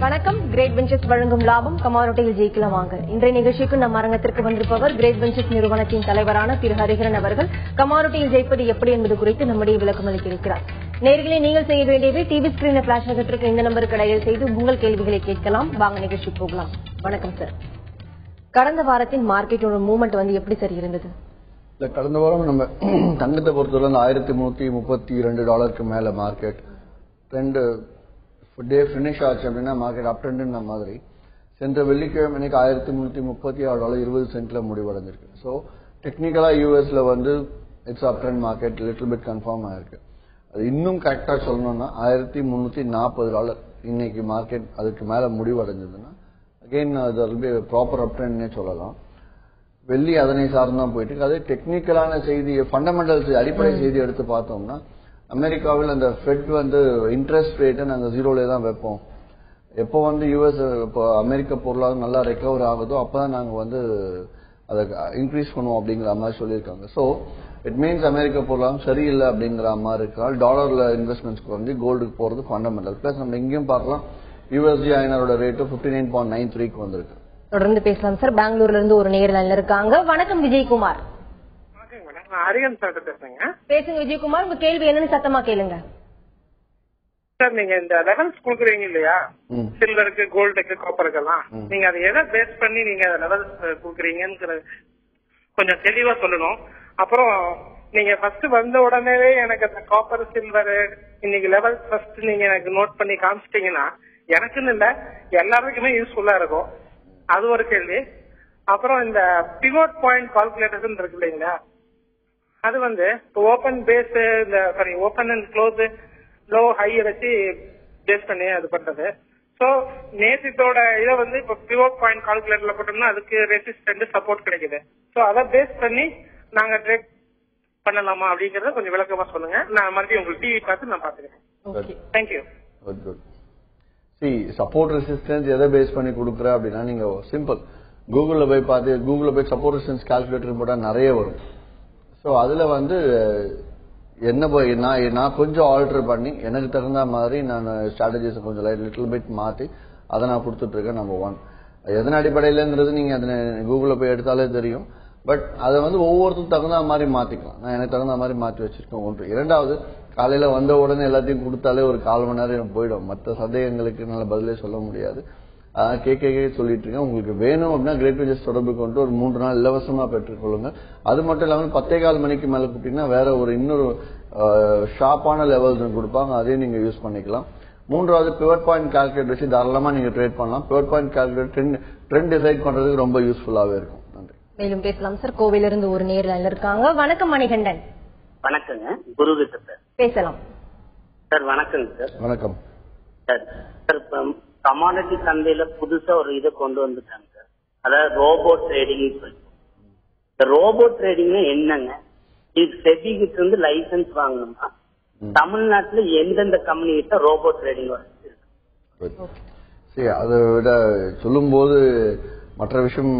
வணக்கம். Great ventures வழங்கும் லாபம் கமாடிட்டியில் ஜெயிக்கலாம் வாங்க. இன்றைய நிகழ்ச்சிக்கு நம் அரங்கத்திற்கு வந்திருப்பவர் கிரேட் வெஞ்சர்ஸ் நிறுவனத்தின் தலைவரான திரு ஹரிஹரன் அவர்கள். கமாடிட்டியில் ஜெயிப்பது எப்படி என்பது குறித்து நம்முடைய விளக்கம் அளிக்கிறார். நேயர்களே, நீங்கள் செய்ய வேண்டியவை டிவி ஸ்கிரீனை பிளாஷ் ஆகிட்டு இந்த நம்பருக்கு டயல் செய்து உங்கள் கேள்விகளை கேட்கலாம். வாங்க நிகழ்ச்சி போகலாம். வணக்கம் சார். கடந்த வாரத்தின் மார்க்கெட்டோட மூவ்மெண்ட் எப்படி சரி இருந்தது? கடந்த வாரம் நம்ம தங்கத்தை பொறுத்தவரை $1332 மேல மார்க்கெட் ட்ரெண்ட் டே பினிஷ் ஆச்சு அப்படின்னா மார்க்கெட் அப் ட்ரெண்ட் மாதிரி சென்ற வெள்ளிக்கிழமை இன்னைக்கு $1336.20 முடிவடைஞ்சிருக்கு. ஸோ டெக்னிக்கலா யூஎஸ்ல it's up trend market little bit confirm ஆயிருக்கு. அது இன்னும் கரெக்டா சொல்லணும்னா $1340 இன்னைக்கு மார்க்கெட் அதுக்கு மேல முடிவடைஞ்சதுன்னா அகெயின் அது ப்ராப்பர் அப் ட்ரெண்ட்னே சொல்லலாம். வெள்ளி அதனை சார்ந்தான் போயிட்டு இருக்கு. அதே டெக்னிக்கலான செய்தி ஃபண்டமெண்டல்ஸ் அடிப்படை செய்தி எடுத்து பார்த்தோம்னா அமெரிக்காவில் அந்த ஃபெட் இன்ட்ரெஸ்ட் ரேட்டை நாங்க ஜீரோல தான் வைப்போம். எப்போ யூஎஸ் அமெரிக்க பொருளாதாரம் நல்லா ரெக்கவர் ஆகுதோ அப்பதான் நாங்க அதை இன்க்ரீஸ் பண்ணுவோம் அப்படிங்கிற மாதிரி சொல்லியிருக்காங்க. ஸோ இட் மீன்ஸ் அமெரிக்க பொருளாதாரம் சரியில்லை அப்படிங்கிற மாதிரி இருக்கால் டாலர்ல இன்வெஸ்ட்மெண்ட்ஸ் குறைஞ்சி கோல்டுக்கு போறது ஃபண்டமெண்டல். பிளஸ் நம்ம இங்கேயும் பார்க்கலாம் யூஎஸ்டி ஐநரோட ரேட்டு 59.93 வந்திருக்கு. தொடர்ந்து பேசலாம் சார். பெங்களூர்ல இருந்து ஒரு நேர்ல இருக்காங்க. வணக்கம் விஜயகுமார். அரியன் சார் பேசுறேங்க. பேசுங்க விஜயகுமார், உங்க கேள்வி என்னன்னு சத்தமா கேளுங்க சார். நீங்க இந்த லெவல்ஸ் கொடுக்குறீங்க இல்லையா, சில்வருக்கு கோல்டுக்கு காப்பருக்கெல்லாம், நீங்க அதை எதை பேஸ் பண்ணி நீங்க லெவல்ஸ் கொடுக்குறீங்கன்னு கொஞ்சம் தெளிவா சொல்லணும். அப்புறம் நீங்க ஃபர்ஸ்ட் வந்த உடனேவே எனக்கு அந்த காப்பர் சில்வர் இன்னைக்கு லெவல் ஃபர்ஸ்ட் நீங்க எனக்கு நோட் பண்ணி காமிச்சிட்டீங்கன்னா எனக்குன்னு இல்ல எல்லாருக்குமே யூஸ்ஃபுல்லா இருக்கும். அது ஒரு கேள்வி. அப்புறம் இந்த பிவோட் பாயிண்ட் கால்குலேட்டர்ஸ் இருக்கு இல்லைங்களா, அது ஓபன் பேஸ் இந்த sorry open and close low high வச்சு பேஸ் பண்ணி அது பண்றது. சோ நேற்றத்தோட இதை இப்ப பிவோட் பாயிண்ட் கால்குலேட்டர்ல போட்டோம்னா அதுக்கு ரெசிஸ்டன்ட் சப்போர்ட் கிடைக்குது. சோ அதை பேஸ் பண்ணி நாங்க ட்ரேட் பண்ணலாமா அப்படிங்கறத கொஞ்சம் விளக்கமா சொல்லுங்க. நான் மறுபடியும் உங்களுக்கு டிவி பார்த்து நான் பாத்துக்கிறேன். தேங்க்யூ. சப்போர்ட் ரெசிஸ்டன்ஸ் எதை பேஸ் பண்ணி கொடுக்குற அப்படின்னா நீங்க சிம்பிள் கூகுள்ல போய் சப்போர்ட் ரெசிஸ்டன்ஸ் கால்குலேட்டர் போட்டா நிறைய வரும். ஸோ அதுல என்ன நான் கொஞ்சம் ஆல்டர் பண்ணி எனக்கு தகுந்த மாதிரி நான் ஸ்ட்ராட்டஜிஸ் கொஞ்சம் லிட்டில் பிட் மாத்தி அதை நான் கொடுத்துட்டு இருக்கேன். நம்பர் 1 எதன் அடிப்படையிலங்கிறது நீங்க அதை கூகுள்ல போய் எடுத்தாலே தெரியும். பட் அதை ஒவ்வொருத்தரும் தகுந்த மாதிரி மாத்திக்கலாம். நான் எனக்கு தகுந்த மாதிரி மாற்றி வச்சிருக்கேன். 1. 2வது, காலையில வந்த உடனே எல்லாத்தையும் கொடுத்தாலே ஒரு 1/4 மணி நேரம் போயிடும். மற்ற சந்தேகங்களுக்கு நல்ல பதிலே சொல்ல முடியாது. அதான் கேட்க சொல்லிட்டு இருக்கேன். உங்களுக்கு வேணும் அப்படின்னா கிரேட் வெஞ்சர்ஸ் தொடர்பு கொண்டு ஒரு 3 நாள் இலவசமா பெற்றுக்கொள்ளுங்க. அது மட்டும் இல்லாமல் 10:15 மணிக்கு மேல கூப்பிட்டீங்கன்னா வேற இன்னொரு ஷார்ப்பான லெவல்ஸ் கொடுப்பாங்க, அதையும் நீங்க யூஸ் பண்ணிக்கலாம். 3வது, பிவட் பாயிண்ட் கால்குலேட்டர் வச்சு தாராளமா நீங்க ட்ரேட் பண்ணலாம். Pivot point calculator trend decide பண்றதுக்கு ரொம்ப யூஸ்ஃபுல்லாவே இருக்கும். நன்றி. மேலும் பேசலாம் சார். கோவில இருந்து ஒரு நேர்ல இருக்காங்க. வணக்கம் மணிகண்டன். வணக்கங்க. குருகிட்ட சார் பேசலாம் சார். வணக்கங்க சார். வணக்கம் சார். சார், கமாடிட்டி சந்தையில புதுசா ஒரு இதை கொண்டு வந்துட்டாங்க சார். அதாவது ரோபோ ட்ரேடிங். இந்த ரோபோ ட்ரேடிங் என்னங்க? இது செபி கிட்ட இருந்து லைசன்ஸ் வாங்கணுமா? தமிழ்நாட்டுல எந்தெந்த கம்பெனி கிட்ட ரோபோ ட்ரேடிங் சரி, அதை விட சொல்லும் போது மற்ற விஷயம்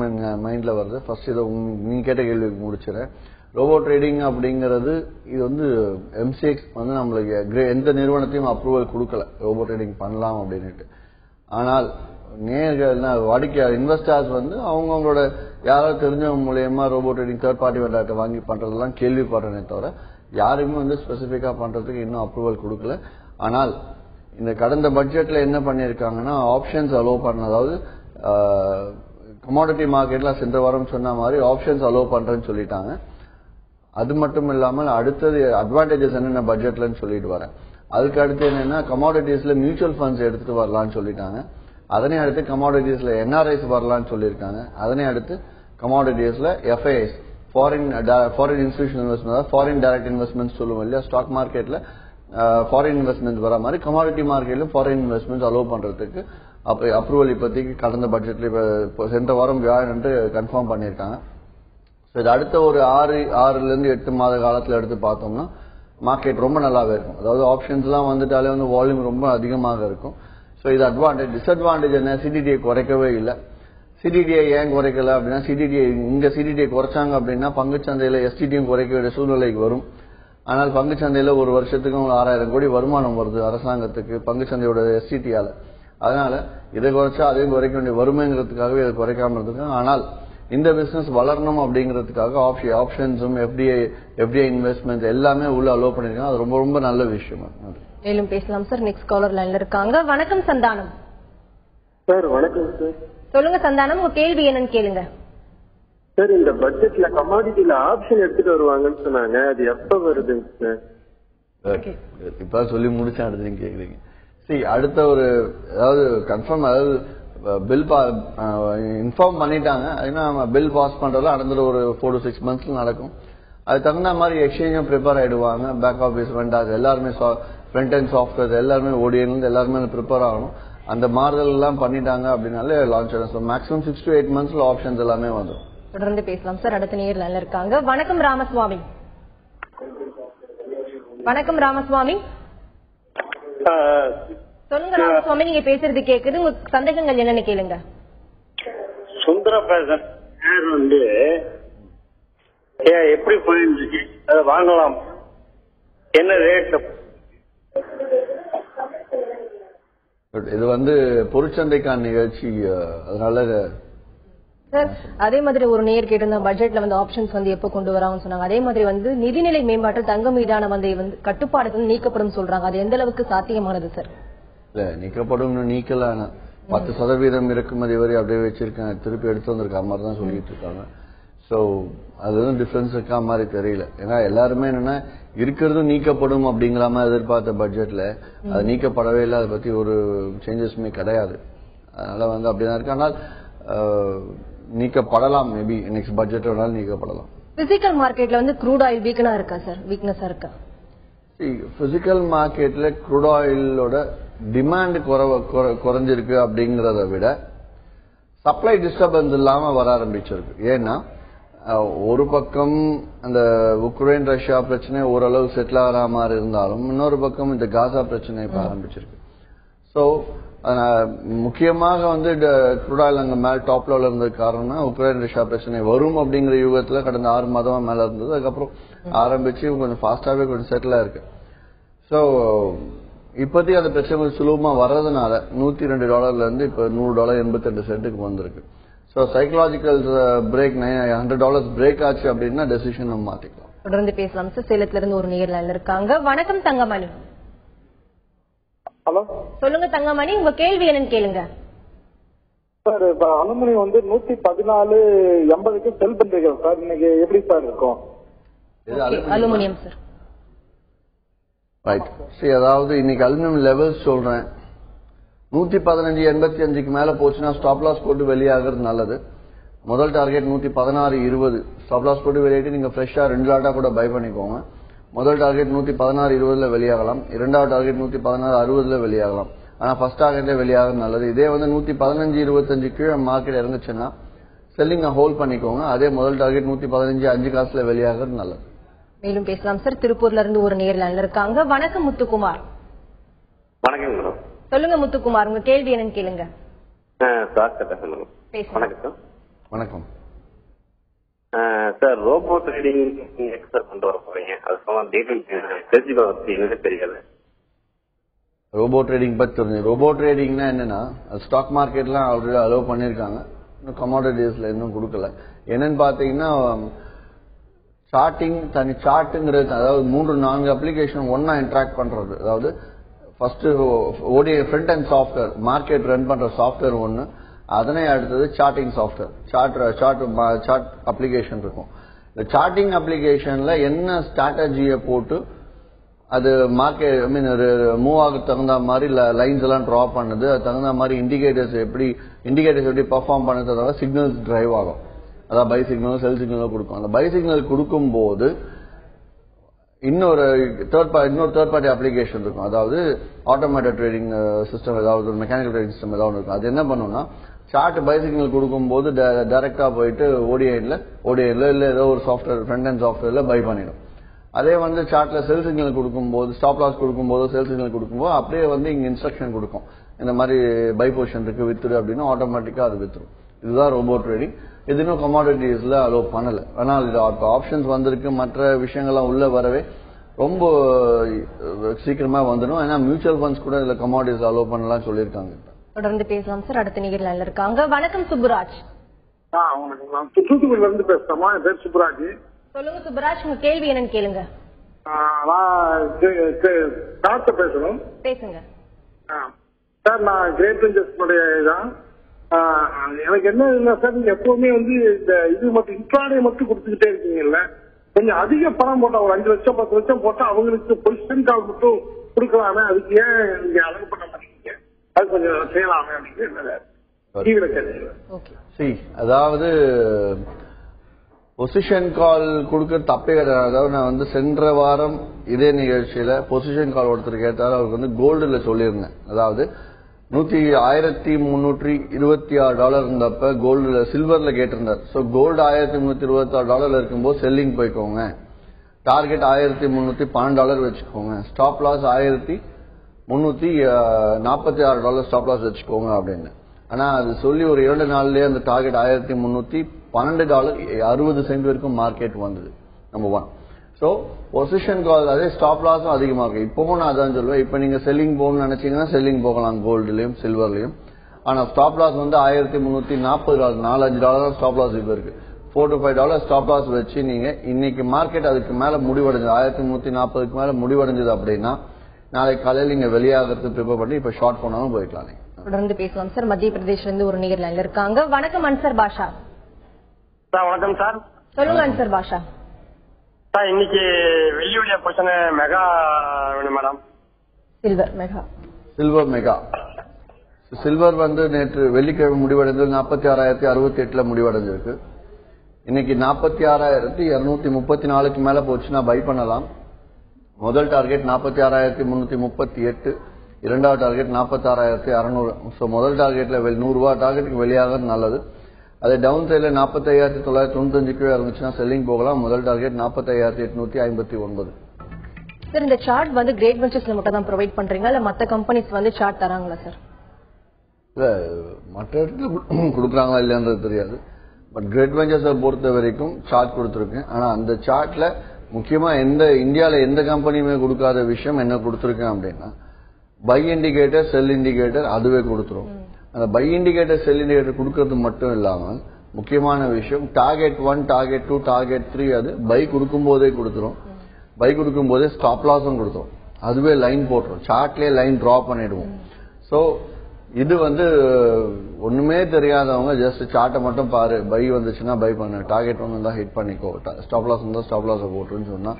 மைண்ட்ல வருது. ஃபர்ஸ்ட் இதை நீங்க கேட்ட கேள்விக்கு முடிச்சிடறேன். ரோபோ ட்ரேடிங் அப்படிங்கிறது இது எம்சிஎக்ஸ் நம்மளுக்கு எந்த நிறுவனத்தையும் அப்ரூவல் கொடுக்கல ரோபோ ட்ரேடிங் பண்ணலாம் அப்படின்னுட்டு. ஆனால் வாடிக்கையாளர் இன்வெஸ்டர்ஸ் அவங்களோட யாராவது தெரிஞ்சவங்க மூலியமா ரோபோ ட்ரேடிங் தேர்ட் பார்ட்டி வெண்டாட்ட வாங்கி பண்றதெல்லாம் கேள்விப்படுறேனே தவிர யாருமே ஸ்பெசிபிக்கா பண்றதுக்கு இன்னும் அப்ரூவல் கொடுக்கல. ஆனால் இந்த கடந்த பட்ஜெட்ல என்ன பண்ணிருக்காங்கன்னா ஆப்ஷன்ஸ் அலோவ் பண்ண, அதாவது கமாடிட்டி மார்க்கெட்ல சென்ற வாரம் சொன்ன மாதிரி ஆப்ஷன்ஸ் அலோவ் பண்றேன்னு சொல்லிட்டாங்க. அது மட்டும் இல்லாமல் அடுத்தது அட்வான்டேஜஸ் என்னென்ன பட்ஜெட்லன்னு சொல்லிட்டு வரேன். அதுக்கு அடுத்து என்னன்னா கமாடிட்டிஸ்ல மியூச்சுவல் ஃபண்ட்ஸ் எடுத்துட்டு வரலாம்னு சொல்லிட்டாங்க. அதனை அடுத்து கமாடிட்டிஸ்ல என்ஆர்ஐஸ் வரலாம்னு சொல்லியிருக்காங்க. அதனை அடுத்து கமாடிட்டிஸ்ல FIs foreign institutional investment, foreign direct investment சொல்லுவோம் இல்லையா, ஸ்டாக் மார்க்கெட்ல ஃபாரின் இன்வெஸ்ட்மெண்ட் வர மாதிரி கமாடிட்டி மார்க்கெட்ல ஃபாரின் இன்வெஸ்ட்மெண்ட் அலோவ் பண்றதுக்கு அப்ரூவல் இப்போதைக்கு கடந்த பட்ஜெட்ல சென்ற வாரம் வியாழன் கன்ஃபார்ம் பண்ணியிருக்காங்க. இது அடுத்த ஒரு 6 இருந்து 8 மாத காலத்துல எடுத்து பார்த்தோம்னா மார்க்கெட் ரொம்ப நல்லாவே இருக்கும். அதாவது ஆப்ஷன்ஸ் எல்லாம் வந்துட்டாலே வால்யூம் ரொம்ப அதிகமாக இருக்கும். ஸோ இது அட்வான்டேஜ். டிஸ்அட்வான்டேஜ் என்ன? சிடிடிஐ குறைக்கவே இல்லை. சிடிடிஐ ஏன் குறைக்கல அப்படின்னா சிடிடிஐ குறைச்சாங்க அப்படின்னா பங்குச்சந்தையில எஸ்டிடியும் குறைக்க வேண்டிய சூழ்நிலைக்கு வரும். ஆனால் பங்குச்சந்தையில ஒரு வருஷத்துக்கு 6000 கோடி வருமானம் வருது அரசாங்கத்துக்கு பங்குச்சந்தையோட எஸ்டிடியால. அதனால இதை குறைச்சா அதையும் குறைக்க வேண்டிய வறுமைங்கிறதுக்காகவே இதை குறைக்காம இருந்திருக்காங்க. ஆனால் இந்த பிசினஸ் வளரணும் அப்படிங்கிறதுக்காக ஆப்ஷன்ஸும் எஃப்டிஐ இன்வெஸ்ட்மெண்ட் எல்லாமே உள்ள அலோவ் பண்ணிருக்காங்க. அது ரொம்ப ரொம்ப நல்ல விஷயம். மேலும் பேசலாம் சார். நெக்ஸ்ட் காலர் லைன்ல இருக்காங்க. வணக்கம் சந்தானம் சார். வணக்கம் சார். சொல்லுங்க சந்தானம், உங்க கேள்வி என்னன்னு கேளுங்க. சார், இந்த பட்ஜெட்ல கமாடிட்டில ஆப்ஷன் எடுத்துட்டு வருவாங்கன்னு சொன்னாங்க, அது எப்ப வருதுங்க சார்? இப்ப சொல்லி முடிச்சா அடுத்து நீங்க கேக்குறீங்க. சரி, அடுத்த ஒரு அதாவது கன்ஃபார்ம், அதாவது பில் இன்ஃபார்ம் பண்ணிட்டாங்க. ஏன்னா பில் பாஸ் பண்றதுல அடுத்த ஒரு 4 to 6 months நடக்கும். அது தகுந்த மாதிரி எக்ஸ்சேஞ்சும் ப்ரிப்பேர் ஆயிடுவாங்க. பேக் ஆஃபீஸ் வெண்டாஸ் எல்லாருமே, ஃப்ரண்ட் அண்ட் சாஃப்ட்வேர் எல்லாருமே, ஓடிஎன் எல்லாருமே ப்ரிப்பேர் ஆகணும். அந்த மாறுதல் எல்லாம் பண்ணிட்டாங்க அப்படின்னாலே லான்ச் ஆகும். மேக்ஸிமம் 6 to 8 months ஆப்ஷன்ஸ் எல்லாமே வந்துடும். தொடர்ந்து பேசலாம் சார். அடுத்த நேயர் லைன்ல இருக்காங்க. வணக்கம் ராமசுவாமி. வணக்கம் ராமசுவாமி. சொல்லுங்க ராமசுவாமி, நீங்க பேசுறது கேக்குது. உங்க சந்தேகங்கள் என்னன்னு கேளுங்க. சுந்தரபேசன் வந்து எப்படி போயிருக்கு, அதை வாங்கலாம், என்ன ரேட்? இது வந்து பொருட்சந்தைக்கான நிகழ்ச்சி, அதனால சார் அதே மாதிரி ஒரு நேர் கேட்டிருந்த பட்ஜெட்ல வந்து ஆப்ஷன்ஸ் வந்து எப்ப கொண்டு வராங்கன்னு சொன்னாங்க. அதே மாதிரி வந்து நிதிநிலை மேம்பாட்டில் தங்கம் மீதான வந்து கட்டுப்பாடுகள் நீக்கப்படும் சொல்றாங்க. அது எந்த அளவுக்கு சாத்தியமானது சார்? இல்ல, நீக்கப்படும், நீக்கலான 10% இறக்குமதி வரை அப்படியே வச்சிருக்காங்க, திருப்பி எடுத்து வந்திருக்க மாதிரி தான் சொல்லிட்டு இருக்காங்க. சோ அது வந்து டிஃபரன்ஸ் இருக்கா மாதிரி தெரியல. ஏன்னா எல்லாருமே என்னன்னா இருக்கிறதும் நீக்கப்படும் அப்படிங்கிற மாதிரி எதிர்பார்த்த பட்ஜெட்ல அது நீக்கப்படவே இல்லை. அதை பத்தி ஒரு சேஞ்சஸுமே கிடையாது. அதனால வந்து அப்படிதான் இருக்கு. ஆனால் நீக்கப்படலாம், மேபி நெக்ஸ்ட் பட்ஜெட் வேணாலும் நீக்கப்படலாம். பிசிக்கல் மார்க்கெட்ல வந்து க்ரூட் ஆயில் வீக்கனா இருக்கா சார்? வீக்னஸா இருக்கா? பிசிக்கல் மார்க்கெட்ல க்ரூட் ஆயிலோட டிமாண்ட் குறைஞ்சிருக்கு அப்படிங்கறத விட சப்ளை டிஸ்டர்பன்ஸ் இல்லாம வர ஆரம்பிச்சிருக்கு. ஏன்னா ஒரு பக்கம் அந்த உக்ரைன் ரஷ்யா பிரச்சனை ஓரளவு செட்டில் ஆகிற மாதிரி இருந்தாலும் இன்னொரு பக்கம் இந்த காசா பிரச்சனை இப்ப ஆரம்பிச்சிருக்கு. சோ முக்கியமாக வந்து க்ரூட் ஆயில் அங்க மேல டாப் லெவல்ல இருந்தது காரணம் உக்ரைன் ரஷ்யா பிரச்சனை வரும் அப்படிங்கிற யுகத்துல கடந்த 6 மாதமா மேல இருந்தது. அதுக்கப்புறம் ஆரம்பிச்சு கொஞ்சம் ஃபாஸ்டாவே கொஞ்சம் செட்டில் ஆயிருக்கு. சோ இப்போதைக்கு அந்த பிரச்சனை கொஞ்சம் சுலபமா வர்றதுனால $102 இருந்து இப்ப $100.82 வந்திருக்கு. சோ சைக்கலாஜிக்கல் பிரேக் $100 பிரேக் ஆச்சு அப்படின்னா டெசிஷன் நம்ம மாத்திக்கலாம். தொடர்ந்து பேசலாம் சார். சேலத்துல இருந்து ஒரு நேயர் லைன்ல இருக்காங்க. வணக்கம் தங்கமணி. ஹலோ, சொல்லுங்க தங்கமணி, உங்க கேள்வி என்னன்னு கேளுங்க. சார் இப்ப அலுமினியம் வந்து 114.80 செல் பண்றீங்க சார், இன்னைக்கு எப்படி சார் இருக்கும்? Aluminium sir. ரைட். சரி, அதாவது இன்னைக்கு அலுமினியம் லெவல்ஸ் சொல்றேன். 115.85 மேல போச்சுன்னா ஸ்டாப் லாஸ் போட்டு வெளியாகிறது நல்லது. முதல் டார்கெட் 116.20. ஸ்டாப் லாஸ் போட்டு வெளியிட்டு நீங்க ஃப்ரெஷ்ஷா 2 லாட்டா கூட பை பண்ணிக்கோங்க. முதல் டார்கெட் 116.20 வெளியாகலாம். இரண்டாவது டார்கெட் 116.60 வெளியாகலாம். ஆனா ஃபர்ஸ்ட் டார்கெட்ல வெளியாகிறது நல்லது. இதே வந்து 115.25 கீழே மார்க்கெட் இறங்குச்சுன்னா செல்லிங் ஹோல்ட் பண்ணிக்கோங்க. அதே முதல் டார்கெட் 115.5 வெளியாகிறது நல்லது. மேலும் பேசலாம் சார். திருப்பூர்ல இருந்து ஒரு நேயர் லைன்ல இருக்காங்க. வணக்கம் முத்துக்குமார். வணக்கம் மேடம். சொல்லுங்க முத்துக்குமார், உங்க கேள்வி என்னன்னு கேளுங்க. வணக்கம். வணக்கம் சார், ரோபோ ட்ரேடிங் எக்ஸ்பெக்ட் கொண்டு வர போறீங்க, அது சொன்னா டீடைல் தெரியல. ரோபோ ட்ரேடிங் பத்தி தெரிஞ்சு. ரோபோ ட்ரேடிங்னா என்னன்னா ஸ்டாக் மார்க்கெட்லாம் ஆல்ரெடி அலோவ் பண்ணிருக்காங்க. இன்னும் கமாடிட்டிஸ்ல இன்னும் கொடுக்கல. என்னன்னு பாத்தீங்கன்னா சார்ட்டிங் தனி சார்ட்டுங்கிறது, அதாவது 3-4 அப்ளிகேஷன் ஒன்னா இன்டராக்ட் பண்றது. அதாவது first ODI front and software, market run பண்ற சாஃப்ட்வேர் ஒன்னு, அதனை அடுத்தது சார்ட்டிங் சாஃப்ட்வேர், சார்ட் அப்ளிகேஷன் இருக்கும். இந்த சார்ட்டிங் அப்ளிகேஷன்ல என்ன ஸ்ட்ராட்டஜியை போட்டு அது மார்க்கெட் மூவ் ஆக தகுந்த மாதிரி லைன்ஸ் எல்லாம் டிரா பண்ணுது, அது தகுந்த மாதிரி இண்டிகேட்டர்ஸ் எப்படி பெர்ஃபார்ம் பண்ணது, சிக்னல்ஸ் டிரைவ் ஆகும். அதாவது பை சிக்னல் செல் சிக்னல் கொடுக்கும். அந்த பை சிக்னல் கொடுக்கும் போது இன்னொரு தேர்ட் பார்ட்டி அப்ளிகேஷன் இருக்கும். அதாவது ஆட்டோமேட்டட் ட்ரேடிங் சிஸ்டம், ஏதாவது மெக்கானிக்கல் ட்ரேடிங் சிஸ்டம் ஏதாவது இருக்கும். அது என்ன பண்ணும்னா சார்ட் பை சிக்னல் கொடுக்கும்போது டைரக்டா போயிட்டு ஓடிஐல இல்ல ஏதோ ஒரு சாஃப்ட்வேர் ஃப்ரண்ட் அண்ட் சாஃப்ட்வேர்ல பை பண்ணிடும். அதே வந்து சார்ட்ல செல் சிக்னல் கொடுக்கும்போது, ஸ்டாப் லாஸ் கொடுக்கும்போது, செல் சிக்னல் கொடுக்கும்போது அப்படியே வந்து இங்க இன்ஸ்ட்ரக்ஷன் கொடுக்கும். இந்த மாதிரி பை பொசிஷன் இருக்கு வித்துரு அப்படின்னு ஆட்டோமேட்டிக்கா அது வித்துரும். இதுதான் ரோபோ ட்ரேடிங். இது இன்னும் கமாடிட்டிஸ்ல அலோவ் பண்ணல. ஆனால் இது ஆப்ஷன்ஸ் வந்திருக்கு, மற்ற விஷயங்கள்லாம் உள்ள வரவே ரொம்ப சீக்கிரமா வந்துடும். ஏன்னா மியூச்சுவல் ஃபண்ட்ஸ் கூட இதுல கமாடிட்டிஸ் அலோவ் பண்ணலாம் சொல்லியிருக்காங்க. தொடர்ந்து பேசலாம் சார். அடுத்த நிகழ்ச்சியில் இருக்காங்க. வணக்கம் சுப்புராஜ். தூத்துக்குடியில இருந்து பேசுறோமா? என் பேர் சுப்புராஜ். சொல்லுங்க சுப்புராஜ், உங்க கேள்வி என்னன்னு கேளுங்க. நான் பேசணும். பேசுங்க சார். நான் கிரேட் வெஞ்சர்ஸ்னுடைய இதான். எனக்கு என்ன இல்லை சார், நீங்க எப்பவுமே வந்து இந்த இது மட்டும் இன்ட்ராடே மட்டும் கொடுத்துக்கிட்டே இருக்கீங்கல்ல, கொஞ்சம் அதிக பணம் போட்டா ஒரு 5 லட்சம் 10 லட்சம் போட்டா அவங்களுக்கு பொசிஷன் கால் மட்டும் கொடுக்கலாமே, அதுக்கு ஏன் நீங்க அழகு பண்ண மாட்டீங்க? அது கொஞ்சம் செய்யலாமே அப்படின்னு அதாவது பொசிஷன் கால் கொடுக்க தப்பே கிடையாது. அதாவது நான் வந்து சென்ற வாரம் இதே நிகழ்ச்சியில பொசிஷன் கால் ஒருத்தர் கேட்டாலும் அவருக்கு வந்து கோல்டுல சொல்லியிருந்தேன். அதாவது $1326 இருந்தப்ப கோல்டுல சில்வர்ல கேட்டிருந்தார். சோ கோல்டு $1326 இருக்கும்போது செல்லிங் போய்க்கோங்க, டார்கெட் $1312 வச்சுக்கோங்க, ஸ்டாப் லாஸ் $1346 ஸ்டாப் லாஸ் வச்சுக்கோங்க அப்படின்னு. ஆனா அது சொல்லி ஒரு 2 நாள்லயே அந்த டார்கெட் $1312 60 சென்ட் வரைக்கும் மார்க்கெட் வந்தது. நம்பர் 1. சோ பொசிஷன் கால் அதே ஸ்டாப் லாஸும் அதிகமா இருக்கு. இப்பவும் நான் அதான் சொல்லுவேன், இப்ப நீங்க செல்லிங் போகணும்னு நினைச்சீங்கன்னா செல்லிங் போகலாம் கோல்டுலயும் சில்வர்லயும். ஆனா ஸ்டாப் லாஸ் வந்து $1340, $4-5 ஸ்டாப் லாஸ் இப்ப இருக்கு. $4 to $5 ஸ்டாப் லாஸ் வச்சு நீங்க இன்னைக்கு மார்க்கெட் அதுக்கு மேல முடிவடைஞ்சது 1340க்கு மேல முடிவடைஞ்சது அப்படின்னா நாளைக்கு காலையில் நீங்க வெளியாகிறதுக்கு ப்ரிப்பேர் பண்ணி இப்ப ஷார்ட் பண்ணாலும் போய்க்கலாம். தொடர்ந்து பேசலாம் சார். மத்திய பிரதேஷ்ல இருந்து ஒரு நிகர் லைன்ல இருக்காங்க. வணக்கம் அன்சர் பாஷா. வணக்கம் சார். சொல்லுங்க அன்சர் பாஷா. சார் இன்னைக்கு வெள்ளியுடைய பிரச்சனை மெகா வேணும் மேடம். Silver mega. சில்வர் வந்து நேற்று வெள்ளிக்கிழமை முடிவடைந்தது 46,068 முடிவடைஞ்சிருக்கு. இன்னைக்கு 46,234க்கு மேல போச்சுன்னா பை பண்ணலாம். முதல் டார்கெட் 46,338, இரண்டாவது டார்கெட் 46,600. சோ முதல் டார்கெட்ல $100 டார்கெட்டுக்கு வெளியாகிறது நல்லது. அதே டவுன் சைட்ல 45,995 கீழே இருந்துச்சுன்னா செல்லிங் போகலாம். முதல் டார்கெட் 45,859. சார் இந்த சார்ட் வந்து கிரேட் வெஞ்சர்ஸ்ல மட்டும் தான் ப்ரொவைட் பண்றீங்களா இல்ல மத்த கம்பெனிஸ் வந்து சார்ட் தராங்களா சார்? இல்ல மற்ற இடத்துல கொடுக்குறாங்களா இல்லைன்றது தெரியாது. பட் கிரேட் வெஞ்சர்ஸை பொறுத்த வரைக்கும் சார்ட் கொடுத்துருக்கேன். ஆனா அந்த சார்ட்ல முக்கியமா இந்தியால எந்த கம்பெனியுமே கொடுக்காத விஷயம் என்ன கொடுத்துருக்கேன் அப்படின்னா பை இண்டிகேட்டர் செல் இண்டிகேட்டர் அதுவே கொடுத்துரும். அந்த பை இண்டிகேட்டர் செல் இண்டிகேட்டர் கொடுக்கறது மட்டும் இல்லாமல் முக்கியமான விஷயம் டார்கெட் 1 டார்கெட் 2 டார்கெட் 3 அது பை கொடுக்கும் போதே கொடுத்துரும். பை கொடுக்கும் போதே ஸ்டாப் லாஸும் கொடுத்துரும். அதுவே லைன் போட்டுரும். சார்ட்லயே லைன் டிரா பண்ணிடுவோம். சோ இது வந்து ஒண்ணுமே தெரியாதவங்க ஜஸ்ட் சார்ட்டை மட்டும் பாரு, பை வந்துச்சுன்னா பை பண்ணு, டார்கெட் ஒன்று இருந்தா ஹிட் பண்ணிக்கோ, ஸ்டாப் லாஸ் இருந்தா ஸ்டாப் லாஸ் போட்டுருன்னு சொன்னா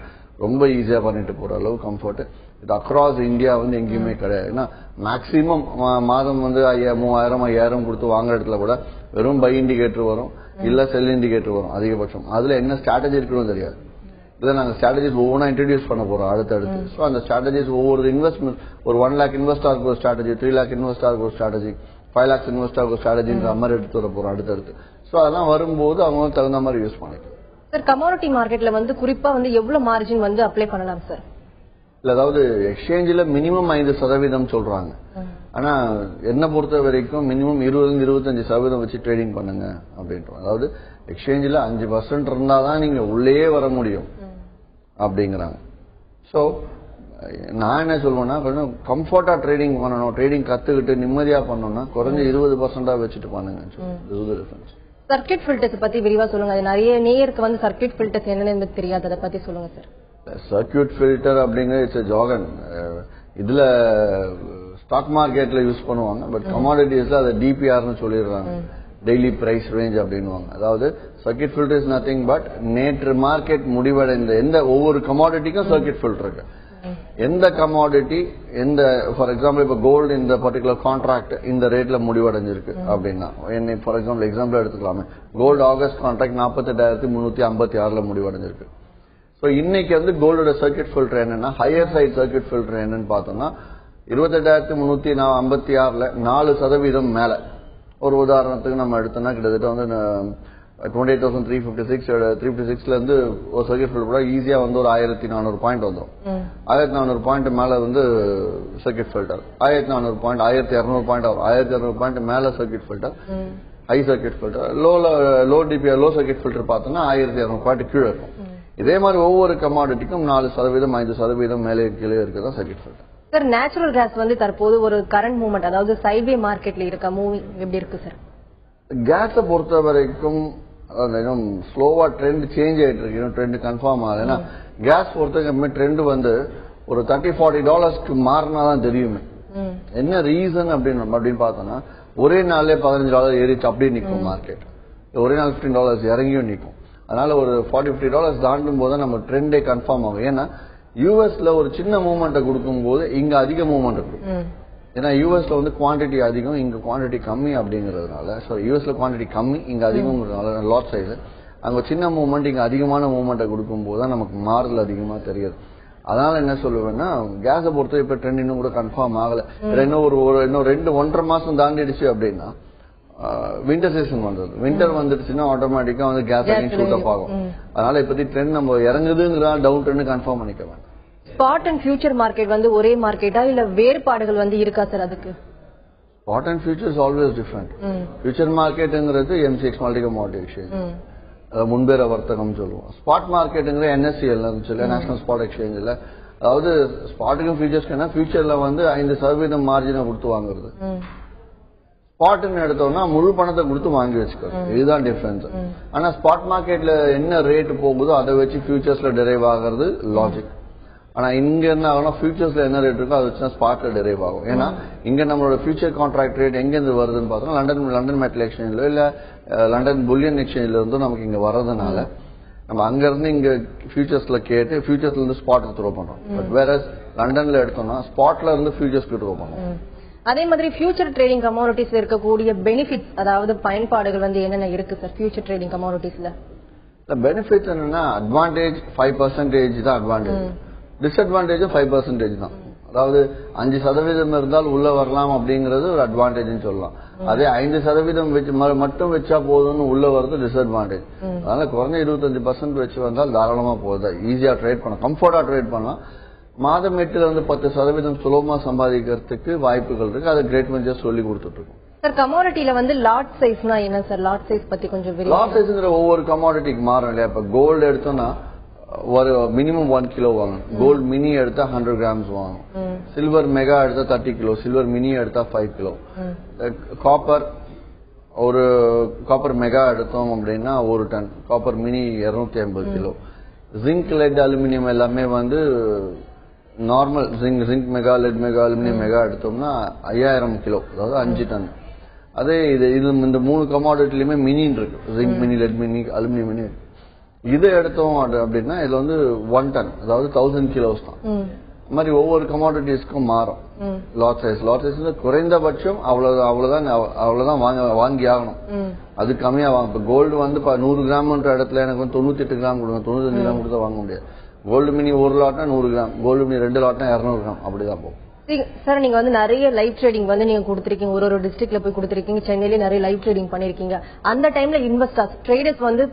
ரொம்ப ஈஸியா பண்ணிட்டு போற அளவு கம்ஃபர்ட் இது அக்ராஸ் இந்தியா வந்து எங்கேயுமே கிடையாது. ஏன்னா மேக்சிமம் மாதம் வந்து 3,000 5,000 கொடுத்து வாங்குற இடத்துல கூட வெறும் பை இண்டிகேட்டர் வரும், இல்ல செல் இண்டிகேட்டர் வரும் அதிகபட்சம். அதுல என்ன ஸ்ட்ராட்டஜி இருக்குன்னு தெரியாது. இதை நாங்கள் ஸ்ட்ராட்டஜிஸ் ஒவ்வொன்றா இன்ட்ரடியூஸ் பண்ண போறோம் அடுத்தடுத்து. ஸோ அந்த ஸ்ட்ராட்டஜிஸ் ஒவ்வொரு இன்வெஸ்ட்மெண்ட் ஒரு 1 lakh இன்வெஸ்டாருக்கு ஒரு ஸ்ட்ராட்டஜி, 3 lakh இன்வெஸ்டாருக்கு ஒரு ஸ்ட்ராட்டஜி, 5 lakhs இன்வெஸ்டாருக்கு ஒரு ஸ்ட்ராட்டஜின்ற மாதிரி எடுத்து வர போறோம் அடுத்தடுத்து. ஸோ அதெல்லாம் வரும்போது அவங்க தகுந்த மாதிரி யூஸ் பண்ணிக்கலாம். சார் கமோடிட்டி மார்க்கெட்ல வந்து குறிப்பா வந்து எவ்வளவு மார்ஜின் வந்து அப்ளை பண்ணலாம் சார்? இல்ல அதாவது எக்ஸ்சேஞ்சில் மினிமம் 5% சொல்றாங்க. ஆனா என்ன பொறுத்த வரைக்கும் மினிமம் 20-25% வச்சு ட்ரேடிங் பண்ணுங்க அப்படின்றோம். அதாவது எக்ஸ்சேஞ்சில் 5% இருந்தாதான் நீங்க உள்ளே வர முடியும் அப்படிங்கிறாங்க. ஸோ நான் என்ன சொல்லுவேன்னா கொஞ்சம் கம்ஃபர்டா ட்ரேடிங் பண்ணணும், ட்ரேடிங் கத்துக்கிட்டு நிம்மதியா பண்ணணும்னா குறைஞ்ச 20% வச்சுட்டு பண்ணுங்க. சர்க்கியூட் ஃபில்டர்ஸ் பத்தி விரிவா சொல்லுங்க. அது நிறைய நேயருக்கு வந்து சர்க்கியூட் ஃபில்டர்ஸ் என்னன்னு தெரியாது, அதை பத்தி சொல்லுங்க சார். சர்க்கியூட் ஃபில்டர் அப்படிங்கிறது இட்ஸ் ஜாகன். இதுல ஸ்டாக் மார்க்கெட்ல யூஸ் பண்ணுவாங்க. பட் கமாடிட்டிஸ்ல அதை டிபிஆர்னு சொல்லிடுறாங்க, டெய்லி பிரைஸ் ரேஞ்ச் அப்படின்வாங்க. அதாவது circuit filter is nothing but நேற்று மார்க்கெட் முடிவடைந்த எந்த ஒவ்வொரு கமாடிட்டிக்கும் சர்க்கியூட் ஃபில்டர் இருக்கு. எந்த கமாடிட்டி எந்த ஃபார் எக்ஸாம்பிள் இப்ப கோல்டு இந்த பர்டிகுலர் கான்ட்ராக்ட் இந்த ரேட்ல முடிவடைஞ்சிருக்கு அப்படின்னா ஃபார் எக்ஸாம்பிள் எடுத்துக்கலாமே, கோல்டு ஆகஸ்ட் கான்ட்ராக்ட் 48,356 முடிவடைஞ்சிருக்கு. ஸோ இன்னைக்கு வந்து கோல்டோட சர்க்கியூட் ஃபில்டர் என்னன்னா ஹையர் சைட் சர்க்கியூட் ஃபில்டர் என்னன்னு பார்த்தோம்னா 28,356 4% மேல. ஒரு உதாரணத்துக்கு நம்ம எடுத்தோம்னா கிட்டத்தட்ட வந்து 28,356 இருந்து ஒரு சர்க்கியூட் ஃபில்டர் கூட ஈஸியா வந்து ஒரு 1,400 பாயிண்ட் வந்துடும். 1,400 பாயிண்ட் மேல வந்து சர்க்கியூட் ஃபில்டர் 1,400 பாயிண்ட் 1,200 பாயிண்ட் ஆகும். 1,200 பாயிண்ட் மேல circuit filter high circuit filter. Low DPR low circuit filter பார்த்தோம்னா 1,200 பாயிண்ட் கீழே இருக்கும். இதே மாதிரி ஒவ்வொரு கமாடிட்டிக்கும் 4% 5% மேலே கீழே இருக்குதான் circuit filter. Sir natural gas வந்து தற்போது ஒரு கரண்ட் மூவ்மெண்ட், அதாவது சைட்வே மார்க்கெட்ல இருக்க மூவிங் எப்படி இருக்கு சார்? கேஸை பொறுத்த வரைக்கும் ஸ்லோவா ட்ரெண்ட் சேஞ்ச் ஆயிட்டு இருக்கு, ட்ரெண்ட் கன்ஃபார்ம் ஆகுது. ஏன்னா கேஸ் பொறுத்த ட்ரெண்ட் வந்து ஒரு $30-40 மாறினாதான் தெரியுமே. என்ன ரீசன் அப்படின்னு பார்த்தோம்னா, ஒரே நாள்ல $15 ஏறிச்சு அப்படியே நிற்கும் மார்க்கெட், ஒரே நாள் $15 இறங்கியும் நிற்கும். அதனால ஒரு $40-50 தாண்டும் போது நம்ம ட்ரெண்டே கன்ஃபார்ம் ஆகும். ஏன்னா யூஎஸ்ல ஒரு சின்ன மூவ்மெண்ட்டை கொடுக்கும் போது இங்க அதிக மூவ்மெண்ட் இருக்கும். ஏன்னா யூஎஸ்ல வந்து குவான்டிட்டி அதிகம், இங்க குவான்டிட்டி கம்மி அப்படிங்கறதுனால. ஸோ யூஎஸ்ல குவான்டிட்டி கம்மி, இங்க அதிகம்ங்கிறதுனால லாட் சைஸ் அங்க சின்ன மூவ்மெண்ட், இங்க அதிகமான மூவ்மெண்ட்டை கொடுக்கும் போது தான் நமக்கு மாறுதல் அதிகமா தெரியுது. அதனால என்ன சொல்லுவேன்னா, கேஸை பொறுத்த இப்ப ட்ரெண்ட் இன்னும் கூட கன்ஃபார்ம் ஆகல. இன்னும் இன்னும் 2-1.5 மாசம் தாண்டிடுச்சு அப்படின்னா விண்டர் சீசன் வந்தது. விண்டர் வந்துடுச்சுன்னா ஆட்டோமேட்டிக்கா வந்து கேஸ் ஷூட் அப் ஆகும். அதனால இப்பத்தி ட்ரெண்ட் நம்ம இறங்குதுங்கிறதா டவுன் ட்ரெண்ட் கன்ஃபார்ம் பண்ணிக்க வேண்டாம். ஸ்பாட் அண்ட் ஃபியூச்சர் மார்க்கெட் வந்து ஒரே மார்க்கெட்டா இல்ல வேறுபாடுகள் வந்து இருக்கா சார்? அதுக்கு spot and future is always different. Future மார்க்கெட்டுங்கிறது MCX மல்டி கமோடிட்டி எக்ஸ்சேஞ்ச், முன்பேற வர்த்தகம் சொல்லுவோம். ஸ்பாட் மார்க்கெட்டுங்கிற NSCL சொல்லி நேஷனல் ஸ்பாட் எக்ஸ்சேஞ்சில், அதாவது ஸ்பாட்டுக்கும் ஃபியூச்சர்ஸ்க்கு ஃபியூச்சர்ல வந்து 5% மார்ஜினை கொடுத்து வாங்குறது. ஸ்பாட்னு எடுத்தோம்னா முழு பணத்தை கொடுத்து வாங்கி வச்சுக்கிறது. இதுதான் டிஃபரன்ஸ். ஆனா ஸ்பாட் மார்க்கெட்ல என்ன ரேட் போகுதோ அதை வச்சு ஃபியூச்சர்ஸ்ல டெரைவ் ஆகிறது லாஜிக். ஆனா இங்க என்ன ஆகும்னா, ஃபியூச்சர்ஸ்ல என்ன ரேட் இருக்கோ அதை வச்சுன்னா ஸ்பாட்ல டெரைவ் ஆகும். ஏன்னா இங்க நம்மளோட ஃபியூச்சர் கான்ட்ராக்ட் ரேட் எங்க இருந்து வருதுன்னு பார்த்தோம்னா, லண்டன் மெட்டல் எக்ஸ்சேஞ்சிலோ இல்ல லண்டன் புல்லியன் எக்ஸ்சேஞ்சில இருந்தும் நமக்கு இங்க வர்றதுனால நம்ம அங்க இருந்து இங்க ஃபியூச்சர்ஸ்ல கேட்டு ஃபியூச்சர்ஸ்ல இருந்து ஸ்பாட்ல த்ரோ பண்றோம். பட் வேற லண்டன்ல எடுத்தோம்னா ஸ்பாட்ல இருந்து ஃபியூச்சர்ஸ்க்கு த்ரோ பண்றோம். அதே மாதிரி ஃபியூச்சர் ட்ரேடிங் கமோடிட்டிஸ்ல இருக்கக்கூடிய பெனிஃபிட்ஸ், அதாவது பயன்பாடுகள் வந்து என்னென்ன இருக்கு சார் ஃபியூச்சர் ட்ரேடிங் கமோடிட்டிஸ்ல? பெனிஃபிட்ஸ் என்னன்னா, அட்வான்டேஜ் 5% தான் அட்வான்டேஜ், டிஸ்அட்வான்டேஜ் 5% தான். அதாவது 5% இருந்தால் உள்ள வரலாம் அப்படிங்கறது ஒரு அட்வான்டேஜ் சொல்லலாம். அதே 5% மட்டும் வச்சா போதும்னு உள்ள வரது டிஸ்அட்வான்டேஜ். அதனால குறைஞ்ச 25% வச்சு வந்தால் தாராளமா போகுது, ஈஸியா ட்ரேட் பண்ணலாம், கம்ஃபர்டா ட்ரேட் பண்ணலாம். மாதம் 8 to 10% சுலபமா சம்பாதிக்கிறதுக்கு வாய்ப்புகள் இருக்கு. அதை கிரேட் வெஞ்சர்ஸ் சொல்லி கொடுத்துட்டு இருக்கோம். சார் கமோடிட்டில வந்து லாட் சைஸ்னா என்ன சார்? லாட் சைஸ் பத்தி கொஞ்சம் லாட் சைஸ்ங்கிற ஒவ்வொரு கமோடிட்டிக்கு மாறும் இல்லையா? இப்ப கோல்டு எடுத்தோம்னா ஒரு மினிமம் 1 கிலோ வாங்கணும். கோல்டு மினி எடுத்தா 100 grams வாங்கணும். சில்வர் மெகா எடுத்தா 30 கிலோ, சில்வர் மினி எடுத்தா 5 கிலோ. காப்பர் மெகா எடுத்தோம் அப்படின்னா 1 ton, copper mini 250 kilo. Zinc, lead, aluminium எல்லாமே வந்து normal zinc mega, lead mega, aluminium mega எடுத்தோம்னா 5000 கிலோ, அதாவது 5 டன். அதே இது இந்த 3 கமாடிட்டிலுமே மினின்னு இருக்கு, zinc mini, let mini, aluminium mini. இது எடுத்தோம் அப்படின்னா இதுல வந்து 1 டன், அதாவது 1000 கிலோஸ் தான். இந்த மாதிரி ஒவ்வொரு கமாடிட்டிஸ்க்கும் மாறும் லாட் சைஸ். லாட் சைஸ் குறைந்தபட்சம் அவ்வளவுதான் வாங்கி ஆகணும். அது கம்மியா வாங்க. இப்ப கோல்டு வந்து 100 கிராம்ன்ற இடத்துல எனக்கு வந்து 98 கிராம் கொடுங்க, 95 கிராம் கொடுத்தா வாங்க முடியாது. கோல்டு மினி 1 லாட்னா 100 கிராம், கோல்டு மினி 2 லாட்னா 200 கிராம், அப்படிதான் போகும். சார் நீங்க வந்து நிறைய லைவ் ட்ரேடிங் வந்து நீங்க கொடுத்திருக்கீங்க, ஒரு டிஸ்ட்ரிக்ட்ல போய் கொடுத்திருக்கீங்க, சென்னையில நிறைய லைவ் ட்ரேடிங் பண்ணிருக்கீங்க. அந்த டைம்ல இன்வெஸ்டர்ஸ் ட்ரேடர்ஸ் வந்து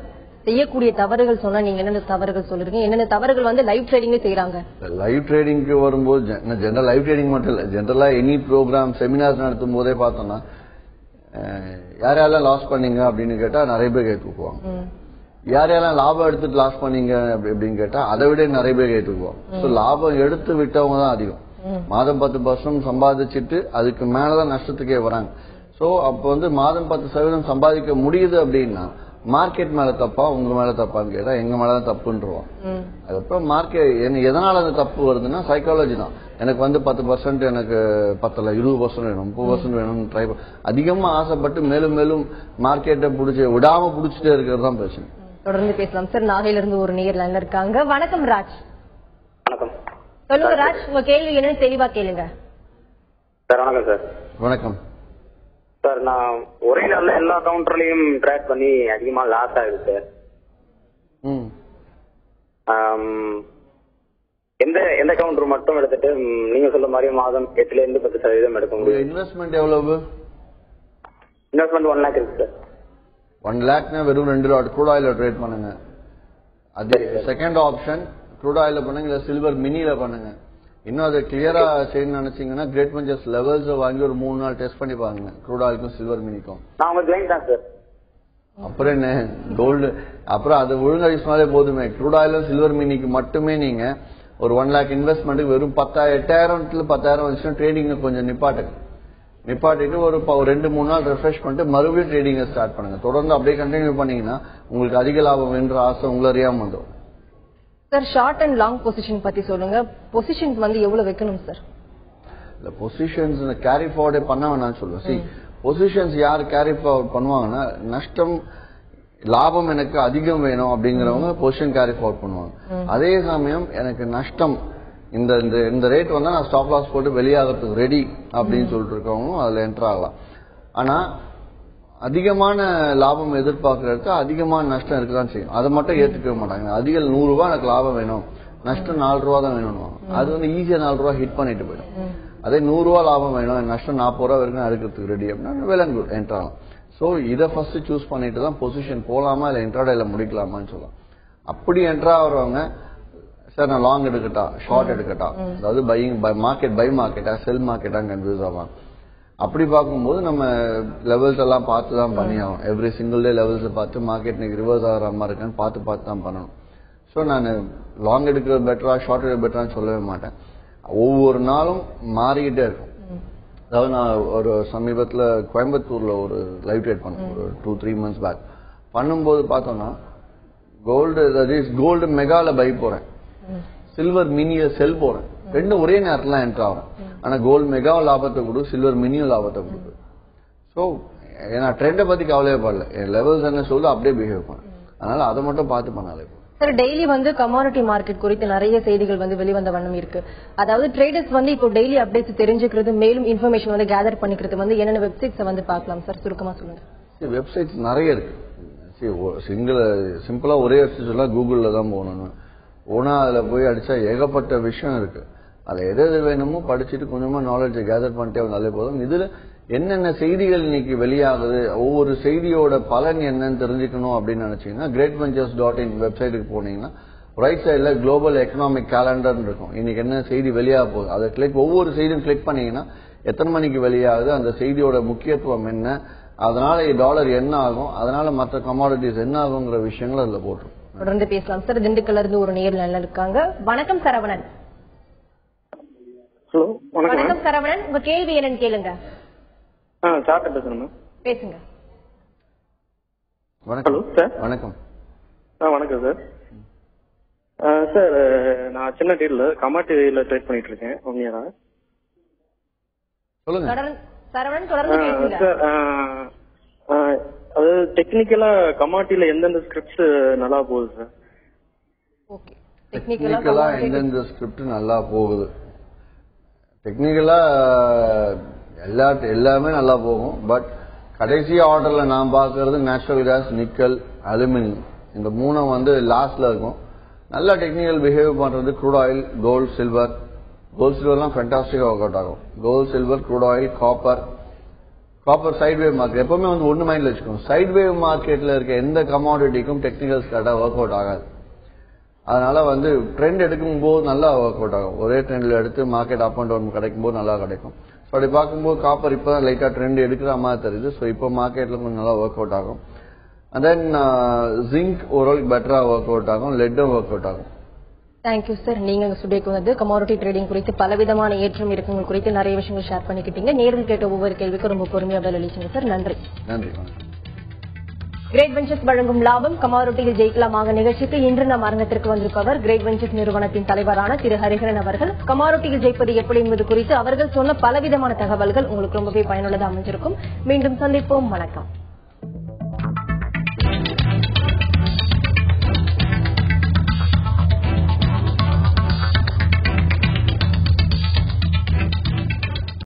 செய்யக்கூடிய தவறுகள் சொன்னா நீங்க என்னென்ன தவறுகள் சொல்லிருக்கீங்க? என்னென்ன தவறுகள் வந்து லைவ் ட்ரேடிங்ல செய்யறாங்க? லைவ் ட்ரேடிங்க்கு வரும்போது ஜெனரல் லைவ் ட்ரேடிங் மட்டும் இல்ல, ஜெனரலா எனி ப்ரோக்ராம் செமினார்ஸ் நடத்தும் போதே பார்த்தோம்னா யாரெல்லாம் லாஸ் பண்ணீங்க அப்படின்னு கேட்டா நிறைய பேர் கேட்டுக்குவாங்க. யாரெல்லாம் லாபம் எடுத்துட்டு லாஸ் பண்ணீங்க அப்படின்னு கேட்டா அதை விட நிறைய பேர் கேட்டுக்குவாங்க. லாபம் எடுத்து விட்டவங்க தான் அதிகம். மாதம் 10% சம்பாதிச்சுட்டு அதுக்கு மேலதான் நஷ்டத்துக்கே வராங்க. சோ அப்ப வந்து மாதம் 10% சம்பாதிக்க முடியுது அப்படின்னா மார்க்கெட் மேல தப்பா உங்க மேல தப்பான்னு கேட்டா எங்க மேலதான் தப்புன்றோம். அதுக்கப்புறம் மார்க்கெட் எதனால அந்த தப்பு வருதுன்னா சைக்காலஜி தான். எனக்கு வந்து 10% எனக்கு பத்தல, 20% வேணும், 30% வேணும், ட்ரை அதிகமா ஆசைப்பட்டு மேலும் மேலும் மார்க்கெட்டை விடாம புடிச்சிட்டே இருக்கிறது தான் பிரச்சனை. தொடர்ந்து பேசலாம் சார். நாகையில இருந்து ஒரு நேயர் லைன்ல இருக்காங்க. வணக்கம் ராஜ். வணக்கம். சொல்லுங்க ராஜ், உங்க கேள்வி என்னன்னு தெளிவா கேளுங்க. சார் வணக்கம் சார். வணக்கம் சார். நான் ஒரே நாள்ல எல்லா கவுண்டர்லயும் ட்ரேட் பண்ணி அதிகமா லாஸ் ஆகுது சார். எந்த கவுண்டர் மட்டும் எடுத்துட்டு நீங்க சொல்ல மாதிரி மாதம் 8 to 10% எடுக்க முடியும். இன்வெஸ்ட்மெண்ட் எவ்வளவு? இன்வெஸ்ட்மெண்ட் 1 lakh இருக்கு சார். 1 lakhனா வெறும் 2 லாட் க்ரூட் ஆயில ட்ரேட் பண்ணுங்க. அது செகண்ட் ஆப்ஷன். க்ரூட் ஆயில பண்ணுங்க, இல்ல சில்வர் மினில பண்ணுங்க. இன்னும் அதை கிளியரா செய்யணும்னு நினைச்சீங்கன்னா கிரேட் வெஞ்சர்ஸ் லெவல்ஸ் வாங்கி ஒரு 3 நாள் டெஸ்ட் பண்ணி பாருங்க, க்ரூட் ஆயிலுக்கும் சில்வர் மினிக்கும். நான் உங்க ஜாயின் தான் சார். அப்புறம் என்ன கோல்டு, அப்புறம் அது ஒழுங்கா யூஸ் பண்ணாலே போதுமே. க்ரூட் ஆயிலும் சில்வர் மினிக்கு மட்டுமே நீங்க ஒரு 1 lakh இன்வெஸ்ட்மெண்ட்டுக்கு வெறும் 8,000 வந்துச்சுன்னா ட்ரேடிங் கொஞ்சம் நிப்பாட்டிட்டு ஒரு 2-3 நாள் ரெஃப்ரெஷ் பண்ணிட்டு மறுபடியும் ட்ரேடிங்கை ஸ்டார்ட் பண்ணுங்க. தொடர்ந்து அப்படியே கண்டினியூ பண்ணீங்கன்னா உங்களுக்கு அதிக லாபம் என்ற ஆசை உங்களை அறியாம வந்துடும். Sir short and long position பத்தி சொல்லுங்க. பொசிஷன்ஸ் வந்து எவ்வளவு வைக்கணும் சார்? இல்ல பொசிஷன்ஸ் கேரி ஃபார்வர்டே பண்ண வேணாம்னு சொல்லுவேன். பொசிஷன்ஸ் யார் கேரி ஃபார்வர்ட் பண்ணுவாங்கன்னா நஷ்டம் லாபம் எனக்கு அதிகம் வேணும் அப்படிங்கிறவங்க பொசிஷன் கேரி ஃபார்வர்ட் பண்ணுவாங்க. அதே சமயம் எனக்கு நஷ்டம் இந்த ரேட் வந்தா நான் ஸ்டாப் லாஸ் போட்டு வெளியாகிறதுக்கு ரெடி அப்படின்னு சொல்லிட்டு இருக்கவங்க அதுல என்டர் ஆகலாம். ஆனா அதிகமான லாபம் எதிர்பார்க்கறதுக்கு அதிகமான நஷ்டம் இருக்கதான் செய்யும். அதை மட்டும் ஏத்துக்கவே மாட்டாங்க. அதிக 100 ரூபாய் எனக்கு லாபம் வேணும், நஷ்டம் 4 ரூபா தான் வேணும். அது வந்து ஈஸியா 4 ரூபாய் ஹிட் பண்ணிட்டு போயிடும். அதே 100 ரூபாய் லாபம் வேணும், நஷ்டம் 40 ரூபாய் வரைக்கும் எடுக்கிறதுக்கு ரெடி அப்படின்னா வெல் அண்ட் குட் என்டர் ஆகலாம். சோ இதை ஃபர்ஸ்ட் சூஸ் பண்ணிட்டு தான் பொசிஷன் போலாமா இல்ல இன்ட்ராடேல முடிக்கலாமான்னு சொல்லலாம். அப்படி என்டர் ஆகிறவங்க சார் நான் லாங் எடுக்கட்டா ஷார்ட் எடுக்கட்டா, அதாவது பை மார்க்கெட்டா செல் மார்க்கெட்டா கன்ஃபியூஸ் ஆகும். அப்படி பார்க்கும்போது நம்ம லெவல்ஸ் எல்லாம் பார்த்து தான் பண்ணி ஆகும். எவ்ரி சிங்கிள் டே லெவல்ஸ் பார்த்து மார்க்கெட் இன்னைக்கு ரிவர்ஸ் ஆகிற மாதிரி இருக்கான்னு பார்த்து தான் பண்ணணும். ஸோ நான் லாங் எடுக்கிறது பெட்டரா ஷார்ட் எடுக்கிறது பெட்டரான்னு சொல்லவே மாட்டேன். ஒவ்வொரு நாளும் மாறிக்கிட்டே இருக்கும். அதாவது நான் ஒரு சமீபத்தில் கோயம்புத்தூர்ல ஒரு லைவ் ட்ரேட் பண்ணேன் ஒரு 2-3 months பேக். பண்ணும்போது பார்த்தோம்னா கோல்டு மெகால பை போறேன், சில்வர் மினிய செல் போறேன். ரெண்டும் ஒரே நேரத்துல என்டர் ஆகும். ஆனா கோல்டு மெகா லாபத்தை கொடுக்கும், சில்வர் மினியும் லாபத்தை கொடுக்கும். சோ நான் ட்ரெண்டை பத்தி கவலையே படல, என் லெவல்ஸ் என்ன சொல்லுது அப்படியே பிஹேவ் பண்ணேன். அதனால அதை மட்டும் பார்த்து பண்ணாலே. சார் டெய்லி வந்து கமாடிட்டி மார்க்கெட் குறித்து நிறைய செய்திகள் வந்து வெளிவந்த வண்ணம் இருக்கு. அதாவது ட்ரேடர்ஸ் வந்து இப்போ டெய்லி அப்டேட்ஸ் தெரிஞ்சுக்கிறது, மேலும் இன்ஃபர்மேஷன் வந்து கேதர் பண்ணிக்கிறது வந்து என்னென்ன வெப்சைட்ஸை வந்து பார்க்கலாம் சார்? சுருக்கமா சொல்லுங்க. வெப்சைட்ஸ் நிறைய இருக்கு. சிம்பிளா ஒரே வெப்சைட் சொல்லலாம், கூகுள்ல தான் போகணும். ஓனா அதுல போய் அடிச்சா ஏகப்பட்ட விஷயம் இருக்கு. அதை எது வேணுமோ படிச்சுட்டு கொஞ்சமா நாலேஜ் கேதர் பண்ணிட்டே வந்தாலே போதும். இதுல என்னென்ன செய்திகள் இன்னைக்கு வெளியாகுது, ஒவ்வொரு செய்தியோட பலன் என்னன்னு தெரிஞ்சுக்கணும் அப்படின்னு நினைச்சீங்கன்னா greatventures.in வெப்சைட்டுக்கு போனீங்கன்னா ரைட் சைட்ல குளோபல் எக்கனாமிக் கேலண்டர் இருக்கும். இன்னைக்கு என்ன செய்தி வெளியாக போகுது அதை ஒவ்வொரு செய்தியும் கிளிக் பண்ணீங்கன்னா எத்தனை மணிக்கு வெளியாகுது, அந்த செய்தியோட முக்கியத்துவம் என்ன, அதனால டாலர் என்ன ஆகும், அதனால மற்ற கமாடிட்டிஸ் என்ன ஆகுங்கிற விஷயங்கள் அதுல போட்டுரும். தொடர்ந்து பேசலாம் சார். திண்டுக்கல்ல இருந்து ஒரு நேயர் நல்லா இருக்காங்க. வணக்கம் சரவணன். ஹலோ வணக்கம் சரவணன், உங்க கேள்வி என்னன்னு கேளுங்க. சார் பேசுறேன் பேசுங்க. Hello sir. வணக்கம். வணக்கம் சார். சார் நான் சின்ன டீல்ல கமாடிட்டில ட்ரேட் பண்ணிட்டு இருக்கேன் 1 year. சொல்லுங்க சரவணன், தொடர்ந்து பேசுங்க சார். அது டெக்னிக்கலா கமாடிட்டில எந்தெந்த ஸ்கிரிப்ட்ஸ் நல்லா போகுது சார்? ஓகே, டெக்னிக்கலா எந்தெந்த ஸ்கிரிப்ட் நல்லா போகுது? டெக்னிக்கலா எல்லாமே நல்லா போகும். பட் கடைசி ஆர்டர்ல நான் பாக்குறது நேச்சுரல் கேஸ், நிக்கல், அலுமினியம், இந்த 3 வந்து லாஸ்ட்ல இருக்கும். நல்லா டெக்னிக்கல் பிஹேவ் பண்றது crude oil, gold, silver. Gold சில்வர்லாம் ஃபேண்டாஸ்டிக்கா ஒர்க் அவுட் ஆகும். Gold, silver, crude oil, copper side wave market எப்பவுமே வந்து ஒன்னு மைண்ட்ல வச்சுக்கணும். சைட் வேவ் மார்க்கெட்ல இருக்க எந்த கமாடிட்டிக்கும் டெக்னிக்கல்ஸ் கரெக்டா ஒர்க் அவுட் ஆகாது. அதனால வந்து ட்ரெண்ட் எடுக்கும் போது நல்லா ஒர்க் அவுட் ஆகும். ஒரே ட்ரெண்ட்ல எடுத்து மார்க்கெட் அப் அண்ட் டவுன் கிடைக்கும் போது நல்லா கிடைக்கும். ஸோ அப்படி பார்க்கும்போது காப்பர் இப்பதான் லைட்டா ட்ரெண்ட் எடுக்கிற மாதிரி தெரியுது. ஸோ இப்போ மார்க்கெட்ல கொஞ்சம் நல்லா ஒர்க் அவுட் ஆகும். அண்ட் தென் ஜிங்க் ஓரளவுக்கு பெட்டரா ஒர்க் அவுட் ஆகும், லெட்டும் ஒர்க் அவுட் ஆகும். Thank you sir. நீங்க ஸ்டுடியோக்கு வந்து கமாடிட்டி ட்ரேடிங் குறித்து பலவிதமான ஏற்றம் இறக்கங்கள் குறித்து நிறைய விஷயங்கள் ஷேர் பண்ணிக்கிட்டீங்க. நேரில் கேட்ட ஒவ்வொரு கேள்விக்கும் ரொம்ப பொறுமையா பதில் அளிச்சீங்க சார். நன்றி. நன்றி. கிரேட் வெஞ்சர்ஸ் வழங்கும் லாபம் கமாடிட்டியில் ஜெயிக்கலாமாக நிகழ்ச்சிக்கு இன்று நம் அரங்கத்திற்கு வந்திருப்பவர் கிரேட் வெஞ்சர்ஸ் நிறுவனத்தின் தலைவரான திரு ஹரிஹரன் அவர்கள். கமாடிட்டியில் ஜெயிப்பது எப்படி என்பது குறித்து அவர்கள் சொன்ன பலவிதமான தகவல்கள் உங்களுக்கு ரொம்பவே பயனுள்ளதாக அமைஞ்சிருக்கும். மீண்டும் சந்திப்போம். வணக்கம்.